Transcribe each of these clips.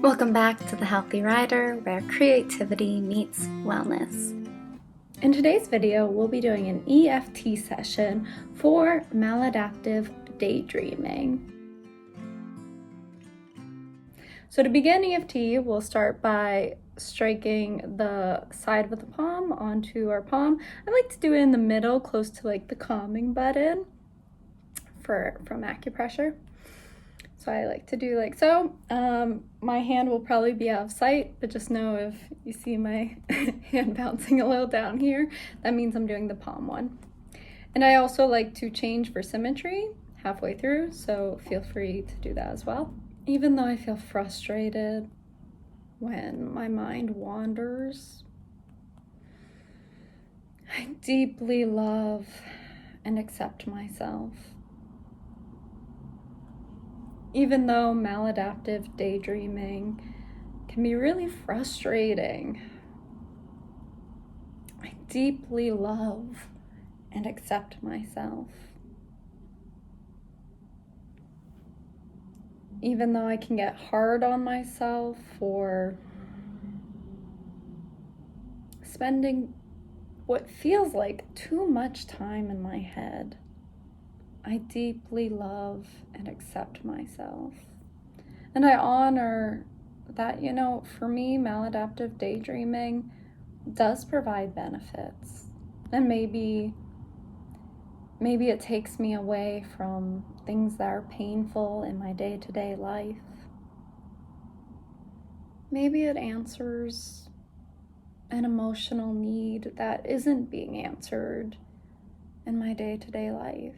Welcome back to The Healthy Rider, where creativity meets wellness. In today's video, we'll be doing an EFT session for maladaptive daydreaming. So to begin EFT, we'll start by striking the side with the palm onto our palm. I like to do it in the middle, close to like the calming button from acupressure. So I like to do like so. My hand will probably be out of sight, but just know if you see my hand bouncing a little down here, that means I'm doing the palm one. And I also like to change for symmetry halfway through, so feel free to do that as well. Even though I feel frustrated when my mind wanders, I deeply love and accept myself. Even though maladaptive daydreaming can be really frustrating, I deeply love and accept myself. Even though I can get hard on myself for spending what feels like too much time in my head, I deeply love and accept myself. And I honor that, for me, maladaptive daydreaming does provide benefits. And maybe it takes me away from things that are painful in my day-to-day life. Maybe it answers an emotional need that isn't being answered in my day-to-day life.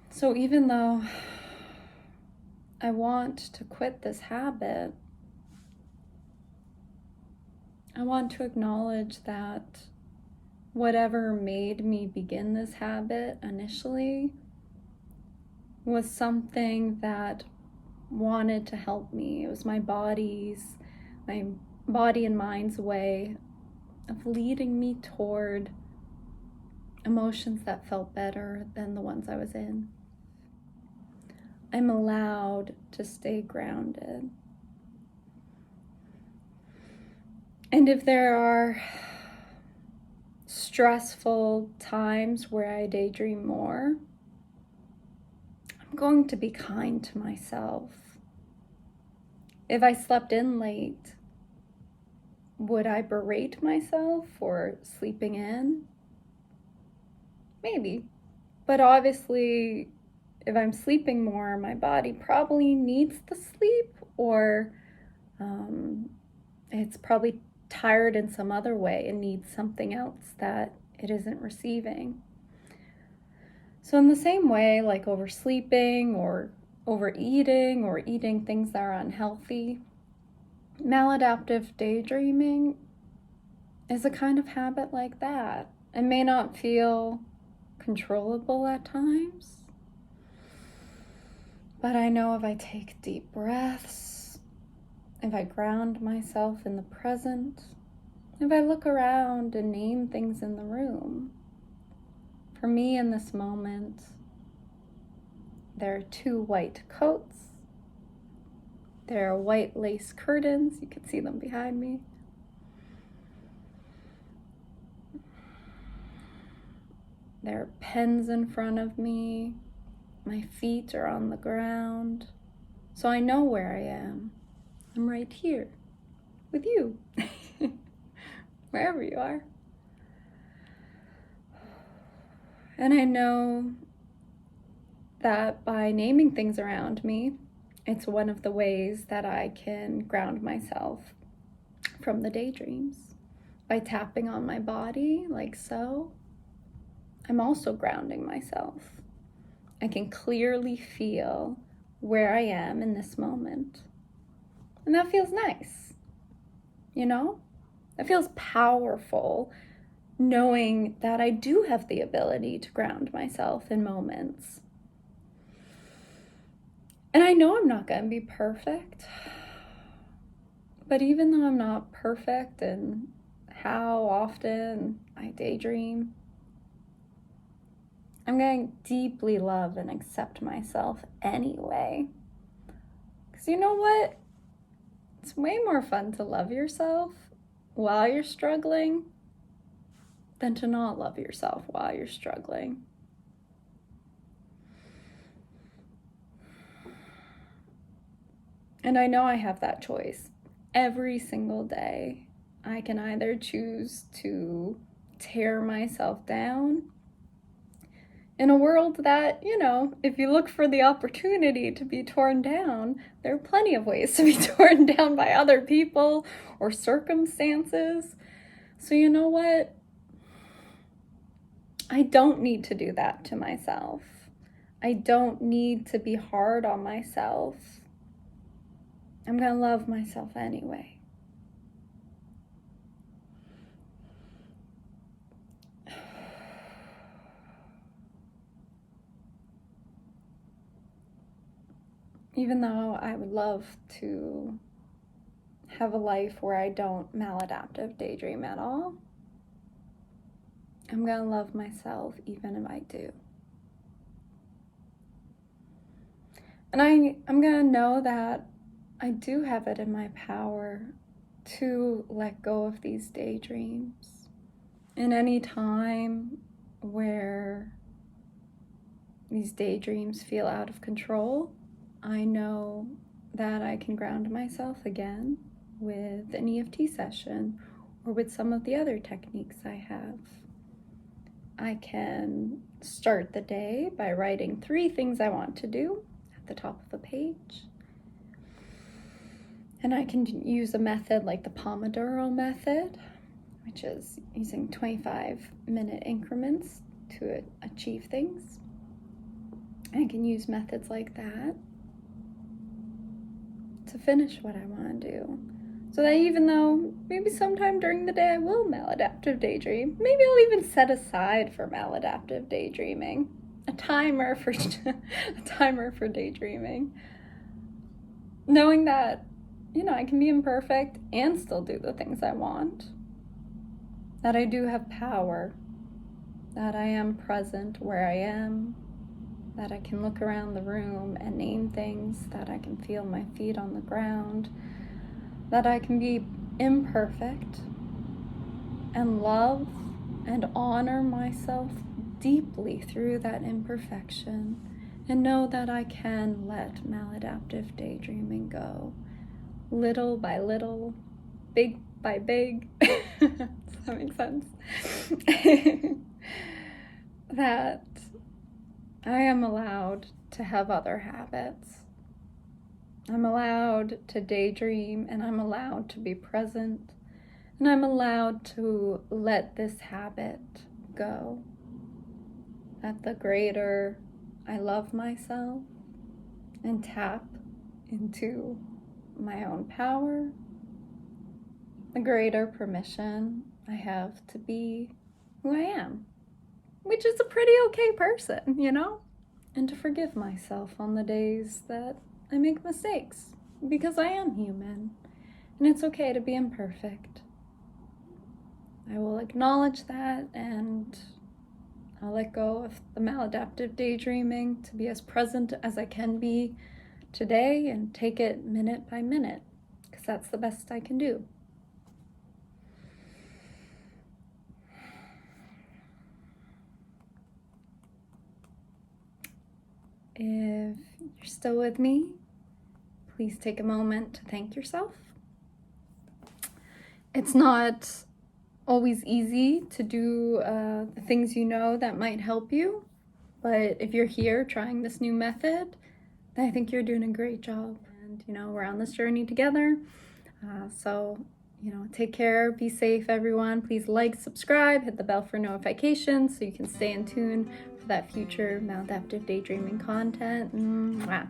So even though I want to quit this habit, I want to acknowledge that whatever made me begin this habit initially was something that wanted to help me. It was my body and mind's way of leading me toward emotions that felt better than the ones I was in. I'm allowed to stay grounded. And if there are stressful times where I daydream more, I'm going to be kind to myself. If I slept in late, would I berate myself for sleeping in? Maybe. But obviously, if I'm sleeping more, my body probably needs the sleep, or it's probably tired in some other way and needs something else that it isn't receiving. So in the same way, like oversleeping or overeating or eating things that are unhealthy, maladaptive daydreaming is a kind of habit like that. It may not feel controllable at times, but I know if I take deep breaths, if I ground myself in the present, if I look around and name things in the room, for me in this moment, there are 2 white coats. There are white lace curtains. You can see them behind me. There are pens in front of me. My feet are on the ground. So I know where I am. I'm right here with you, wherever you are. And I know that by naming things around me, it's one of the ways that I can ground myself from the daydreams. By tapping on my body, like so, I'm also grounding myself. I can clearly feel where I am in this moment. And that feels nice, It feels powerful knowing that I do have the ability to ground myself in moments. And I know I'm not going to be perfect, but even though I'm not perfect in how often I daydream, I'm going to deeply love and accept myself anyway. Because you know what? It's way more fun to love yourself while you're struggling than to not love yourself while you're struggling. And I know I have that choice. Every single day, I can either choose to tear myself down in a world that, you know, if you look for the opportunity to be torn down, there are plenty of ways to be torn down by other people or circumstances. So you know what? I don't need to do that to myself. I don't need to be hard on myself. I'm gonna love myself anyway. Even though I would love to have a life where I don't maladaptive daydream at all, I'm gonna love myself even if I do. And I'm gonna know that I do have it in my power to let go of these daydreams. In any time where these daydreams feel out of control, I know that I can ground myself again with an EFT session or with some of the other techniques I have. I can start the day by writing 3 things I want to do at the top of a page. And I can use a method like the Pomodoro method, which is using 25-minute increments to achieve things. I can use methods like that to finish what I want to do. So that even though maybe sometime during the day I will maladaptive daydream, maybe I'll even set aside for maladaptive daydreaming, a timer for daydreaming. Knowing that, you know, I can be imperfect and still do the things I want. That I do have power. That I am present where I am. That I can look around the room and name things. That I can feel my feet on the ground. That I can be imperfect and love and honor myself deeply through that imperfection. And know that I can let maladaptive daydreaming go. Little by little, big by big. Does that make sense? That I am allowed to have other habits. I'm allowed to daydream, and I'm allowed to be present, and I'm allowed to let this habit go. That the greater I love myself and tap into my own power, the greater permission I have to be who I am, which is a pretty okay person, you know? And to forgive myself on the days that I make mistakes, because I am human, and it's okay to be imperfect. I will acknowledge that, and I'll let go of the maladaptive daydreaming to be as present as I can be today and take it minute by minute, because that's the best I can do. If you're still with me, please take a moment to thank yourself. It's not always easy to do the things you know that might help you, but if you're here trying this new method, I think you're doing a great job. And, you know, we're on this journey together. So, you know, take care, be safe, everyone. Please like, subscribe, hit the bell for notifications so you can stay in tune for that future maladaptive daydreaming content. Mwah.